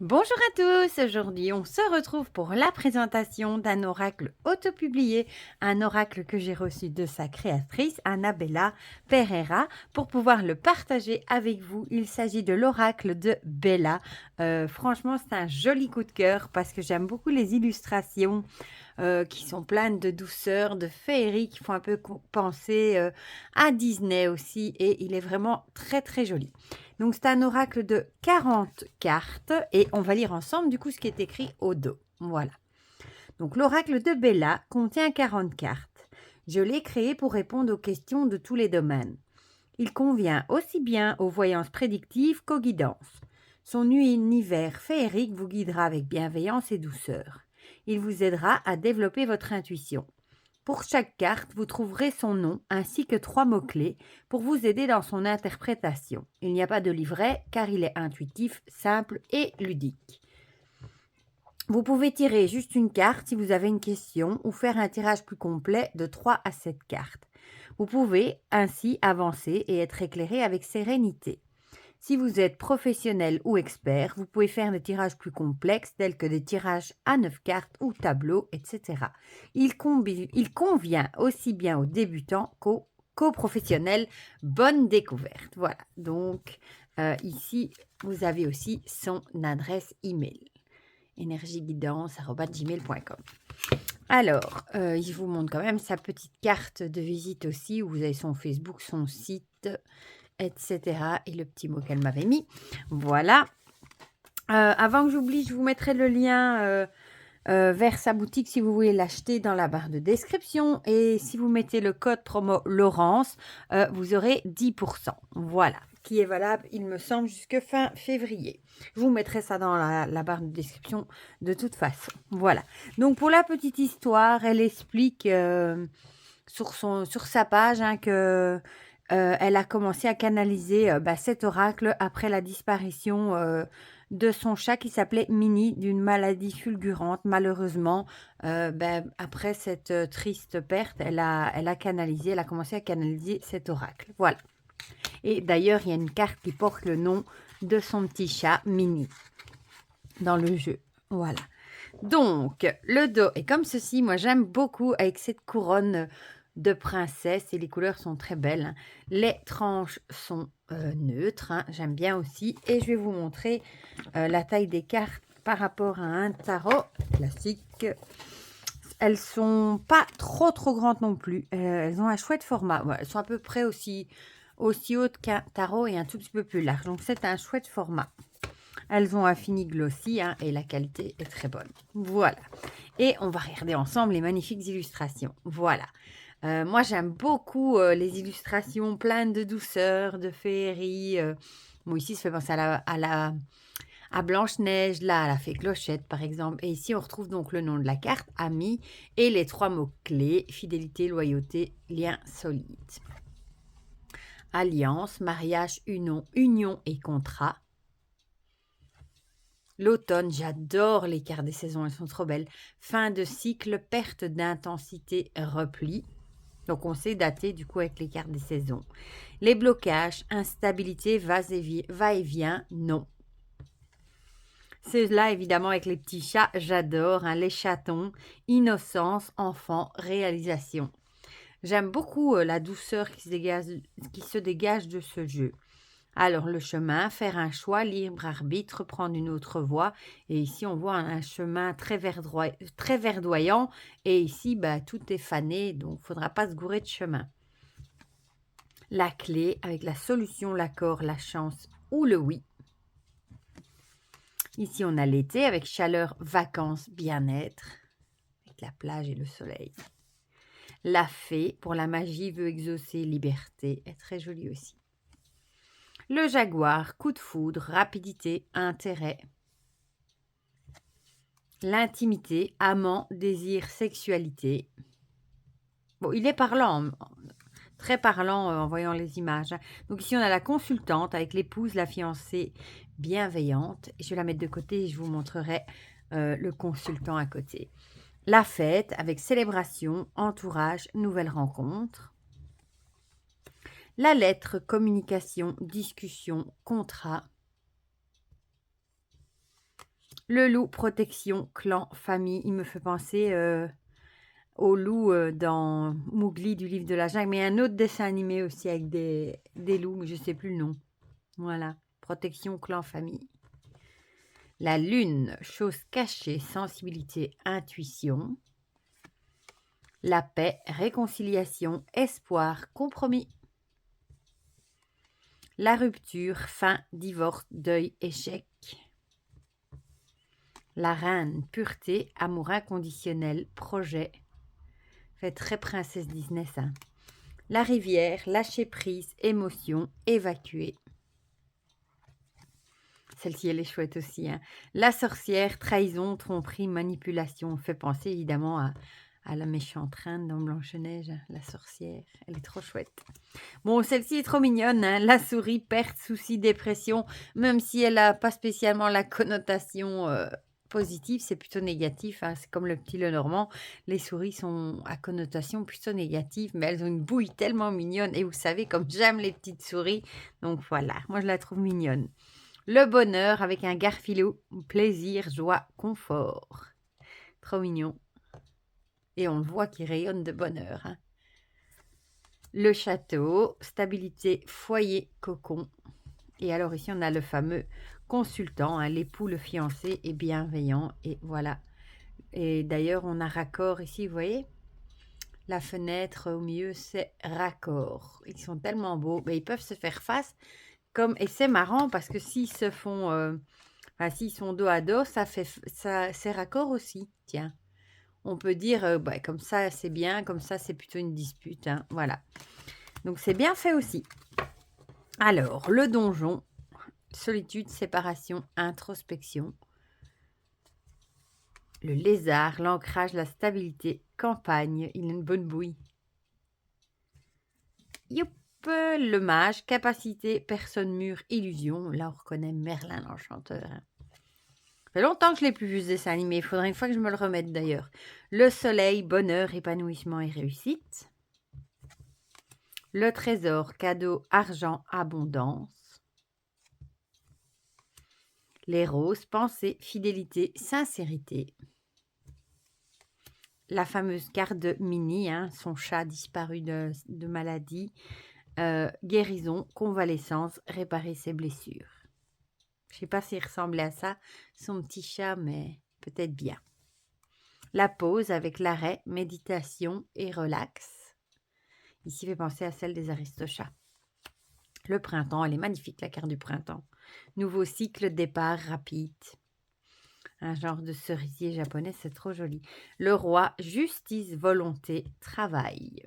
Bonjour à tous, aujourd'hui on se retrouve pour la présentation d'un oracle autopublié, un oracle que j'ai reçu de sa créatrice Annabella Pereira pour pouvoir le partager avec vous. Il s'agit de l'oracle de Bella. Franchement c'est un joli coup de cœur parce que j'aime beaucoup les illustrations qui sont pleines de douceur, de féerie, qui font un peu penser à Disney aussi et il est vraiment très très joli. Donc c'est un oracle de 40 cartes et on va lire ensemble du coup ce qui est écrit au dos. Voilà. Donc l'oracle de Bella contient 40 cartes. Je l'ai créé pour répondre aux questions de tous les domaines. Il convient aussi bien aux voyances prédictives qu'aux guidances. Son univers féerique vous guidera avec bienveillance et douceur. Il vous aidera à développer votre intuition. Pour chaque carte, vous trouverez son nom ainsi que 3 mots-clés pour vous aider dans son interprétation. Il n'y a pas de livret car il est intuitif, simple et ludique. Vous pouvez tirer juste une carte si vous avez une question ou faire un tirage plus complet de 3 à 7 cartes. Vous pouvez ainsi avancer et être éclairé avec sérénité. Si vous êtes professionnel ou expert, vous pouvez faire des tirages plus complexes tels que des tirages à 9 cartes ou tableaux, etc. Il convient aussi bien aux débutants qu'aux professionnels. Bonne découverte. Voilà, donc ici, vous avez aussi son adresse email energieguidance@gmail.com. Alors, il vous montre quand même sa petite carte de visite aussi, où vous avez son Facebook, son site, etc. Et le petit mot qu'elle m'avait mis. Voilà. Avant que j'oublie, je vous mettrai le lien vers sa boutique si vous voulez l'acheter dans la barre de description. Et si vous mettez le code promo Laurence, vous aurez 10%. Voilà, qui est valable, il me semble, jusque fin février. Je vous mettrai ça dans la barre de description de toute façon. Voilà. Donc, pour la petite histoire, elle explique sur sa page que elle a commencé à canaliser cet oracle après la disparition de son chat qui s'appelait Minnie d'une maladie fulgurante. Malheureusement, après cette triste perte, elle a commencé à canaliser cet oracle. Voilà. Et d'ailleurs, il y a une carte qui porte le nom de son petit chat Minnie dans le jeu. Voilà. Donc, le dos est comme ceci. Moi, j'aime beaucoup avec cette couronne de princesse et les couleurs sont très belles. Les tranches sont neutres. J'aime bien aussi. Et je vais vous montrer la taille des cartes par rapport à un tarot classique. Elles sont pas trop grandes non plus. Elles ont un chouette format. Ouais, elles sont à peu près aussi hautes qu'un tarot et un tout petit peu plus large. Donc, c'est un chouette format. Elles ont un fini glossy et la qualité est très bonne. Voilà. Et on va regarder ensemble les magnifiques illustrations. Voilà. Moi, j'aime beaucoup les illustrations pleines de douceur, de féerie. Bon, ici, ça fait penser à Blanche-Neige, là, à la fée Clochette, par exemple. Et ici, on retrouve donc le nom de la carte, ami, et les 3 mots-clés, fidélité, loyauté, lien solide. Alliance, mariage, union et contrat. L'automne, j'adore les cartes des saisons, elles sont trop belles. Fin de cycle, perte d'intensité, repli. Donc, on sait dater du coup avec les cartes des saisons. Les blocages, instabilité, va-et-vient, non. C'est là, évidemment, avec les petits chats, j'adore. Les chatons, innocence, enfant, réalisation. J'aime beaucoup la douceur qui se dégage de ce jeu. Alors, le chemin, faire un choix, libre arbitre, prendre une autre voie. Et ici, on voit un chemin très verdoyant. Et ici, tout est fané, donc il ne faudra pas se gourer de chemin. La clé, avec la solution, l'accord, la chance ou le oui. Ici, on a l'été, avec chaleur, vacances, bien-être, avec la plage et le soleil. La fée, pour la magie, veut exaucer, liberté, est très jolie aussi. Le jaguar, coup de foudre, rapidité, intérêt. L'intimité, amant, désir, sexualité. Bon, il est parlant, très parlant en voyant les images. Donc ici, on a la consultante avec l'épouse, la fiancée bienveillante. Je vais la mettre de côté et je vous montrerai le consultant à côté. La fête avec célébration, entourage, nouvelle rencontre. La lettre, communication, discussion, contrat. Le loup, protection, clan, famille. Il me fait penser au loup dans Mowgli du livre de la jungle, mais un autre dessin animé aussi avec des loups, mais je ne sais plus le nom. Voilà, protection, clan, famille. La lune, chose cachée, sensibilité, intuition. La paix, réconciliation, espoir, compromis. La rupture, fin, divorce, deuil, échec. La reine, pureté, amour inconditionnel, projet. Fait très princesse Disney ça. La rivière, lâcher prise, émotion, évacuer. Celle-ci, elle est chouette aussi. Hein. La sorcière, trahison, tromperie, manipulation. Fait penser évidemment à la méchante reine dans Blanche-Neige, la sorcière. Elle est trop chouette. Bon, celle-ci est trop mignonne. Hein. La souris, perte, souci, dépression. Même si elle n'a pas spécialement la connotation positive, c'est plutôt négatif. Hein. C'est comme le petit Lenormand. Les souris sont à connotation plutôt négative, mais elles ont une bouille tellement mignonne. Et vous savez, comme j'aime les petites souris. Donc voilà, moi je la trouve mignonne. Le bonheur avec un garfilou, plaisir, joie, confort. Trop mignon. Et on le voit qui rayonne de bonheur. Hein. Le château, stabilité, foyer, cocon. Et alors ici, on a le fameux consultant, hein, l'époux, le fiancé est bienveillant. Et voilà. Et d'ailleurs, on a raccord ici, vous voyez. La fenêtre au milieu, c'est raccord. Ils sont tellement beaux. Mais ils peuvent se faire face. Et c'est marrant parce que s'ils se font... s'ils sont dos à dos, c'est raccord aussi. Tiens, on peut dire, comme ça, c'est bien. Comme ça, c'est plutôt une dispute. Hein, voilà. Donc, c'est bien fait aussi. Alors, le donjon. Solitude, séparation, introspection. Le lézard, l'ancrage, la stabilité, campagne. Il a une bonne bouille. Youp, le mage, capacité, personne mûre, illusion. Là, on reconnaît Merlin l'enchanteur. Hein. Ça fait longtemps que je ne l'ai plus vu ce dessin animé. Il faudrait une fois que je me le remette d'ailleurs. Le soleil, bonheur, épanouissement et réussite. Le trésor, cadeau, argent, abondance. Les roses, pensée, fidélité, sincérité. La fameuse carte de Minnie, hein, son chat disparu de maladie. Guérison, convalescence, réparer ses blessures. Je ne sais pas s'il ressemblait à ça, son petit chat, mais peut-être bien. La pause avec l'arrêt, méditation et relax. Ici, fait penser à celle des Aristochats. Le printemps, elle est magnifique, la carte du printemps. Nouveau cycle, départ rapide. Un genre de cerisier japonais, c'est trop joli. Le roi, justice, volonté, travail.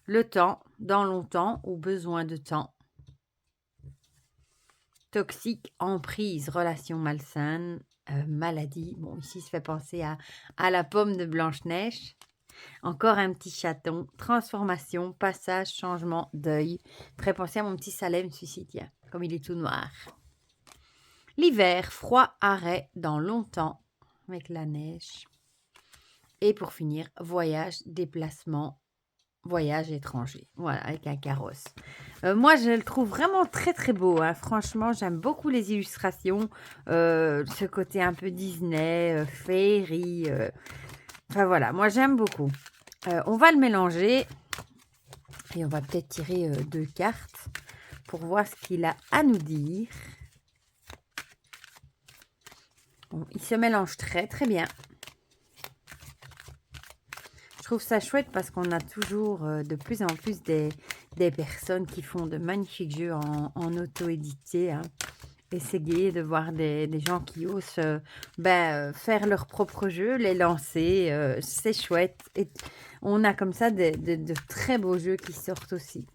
Le temps, dans longtemps ou besoin de temps. Toxique, emprise, relation malsaine, maladie. Bon, ici, ça fait penser à la pomme de Blanche-Neige. Encore un petit chaton. Transformation, passage, changement, deuil. Très penser à mon petit Salem, celui-ci, tiens, comme il est tout noir. L'hiver, froid, arrêt, dans longtemps, avec la neige. Et pour finir, voyage, déplacement, voyage étranger. Voilà, avec un carrosse. Moi, je le trouve vraiment très, très beau. Hein. Franchement, j'aime beaucoup les illustrations. Ce côté un peu Disney, féerie. Enfin, voilà, moi, j'aime beaucoup. On va le mélanger. Et on va peut-être tirer 2 cartes pour voir ce qu'il a à nous dire. Bon, il se mélange très, très bien. Je trouve ça chouette parce qu'on a toujours de plus en plus des personnes qui font de magnifiques jeux en auto-édité. Hein. Et c'est gai de voir des gens qui osent faire leurs propres jeux, les lancer. C'est chouette. Et on a comme ça de très beaux jeux qui sortent aussi.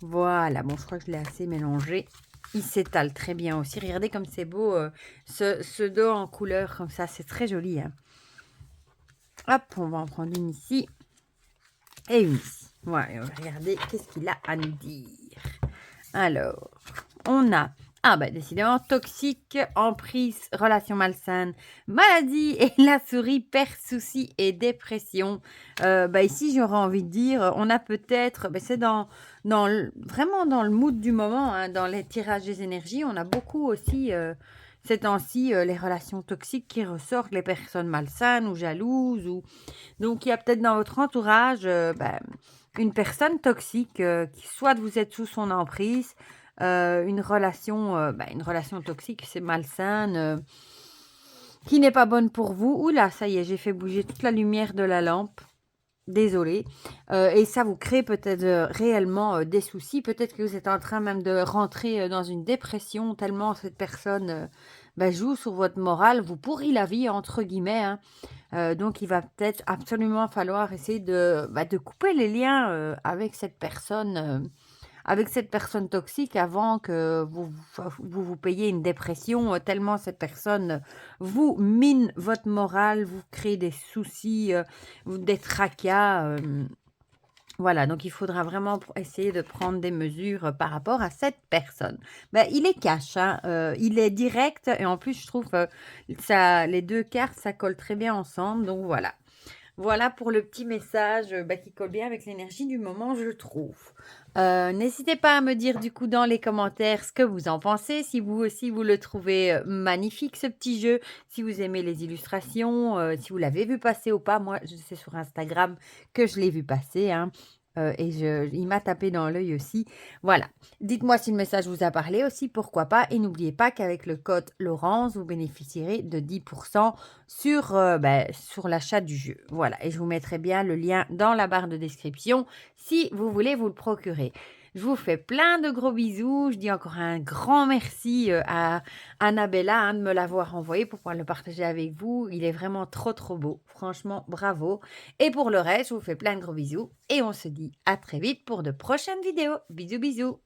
Voilà, bon, je crois que je l'ai assez mélangé. Il s'étale très bien aussi. Regardez comme c'est beau, ce dos en couleur comme ça. C'est très joli. Hein. Hop, on va en prendre une ici et une ici. Voilà, on va regarder qu'est-ce qu'il a à nous dire. Alors, on a Ah bah, décidément toxique, emprise, relation malsaine, maladie et la souris perd soucis et dépression. Bah, ici, j'aurais envie de dire, on a peut-être c'est dans l vraiment dans le mood du moment, hein, dans les tirages des énergies, on a beaucoup aussi, ces temps-ci, les relations toxiques qui ressortent, les personnes malsaines ou jalouses ou donc il y a peut-être dans votre entourage, une personne toxique, qui soit vous êtes sous son emprise, une relation toxique, c'est malsaine, qui n'est pas bonne pour vous. Ouh là, ça y est, j'ai fait bouger toute la lumière de la lampe. Désolée, et ça vous crée peut-être, réellement, des soucis. Peut-être que vous êtes en train même de rentrer, dans une dépression tellement cette personne, joue sur votre morale, vous «pourrit la vie» entre guillemets, hein. Donc il va peut-être absolument falloir essayer de couper les liens, avec cette personne toxique avant que vous payiez une dépression, tellement cette personne vous mine votre morale, vous crée des soucis, des tracas, voilà, donc il faudra vraiment essayer de prendre des mesures, par rapport à cette personne. Il est cash, hein, il est direct et en plus je trouve, ça les 2 cartes, ça colle très bien ensemble, donc voilà. Voilà pour le petit message, qui colle bien avec l'énergie du moment, je trouve. N'hésitez pas à me dire du coup dans les commentaires ce que vous en pensez, si vous aussi vous le trouvez, magnifique ce petit jeu, si vous aimez les illustrations, si vous l'avez vu passer ou pas. Moi, je sais sur Instagram que je l'ai vu passer, hein, et il m'a tapé dans l'œil aussi. Voilà. Dites-moi si le message vous a parlé aussi, pourquoi pas et n'oubliez pas qu'avec le code Laurence, vous bénéficierez de 10 sur l'achat du jeu. Voilà et je vous mettrai bien le lien dans la barre de description si vous voulez vous le procurer. Je vous fais plein de gros bisous. Je dis encore un grand merci, à Annabella, hein, de me l'avoir envoyé pour pouvoir le partager avec vous. Il est vraiment trop, trop beau. Franchement, bravo et pour le reste, je vous fais plein de gros bisous et on se dit à très vite pour de prochaines vidéos. Bisous, bisous.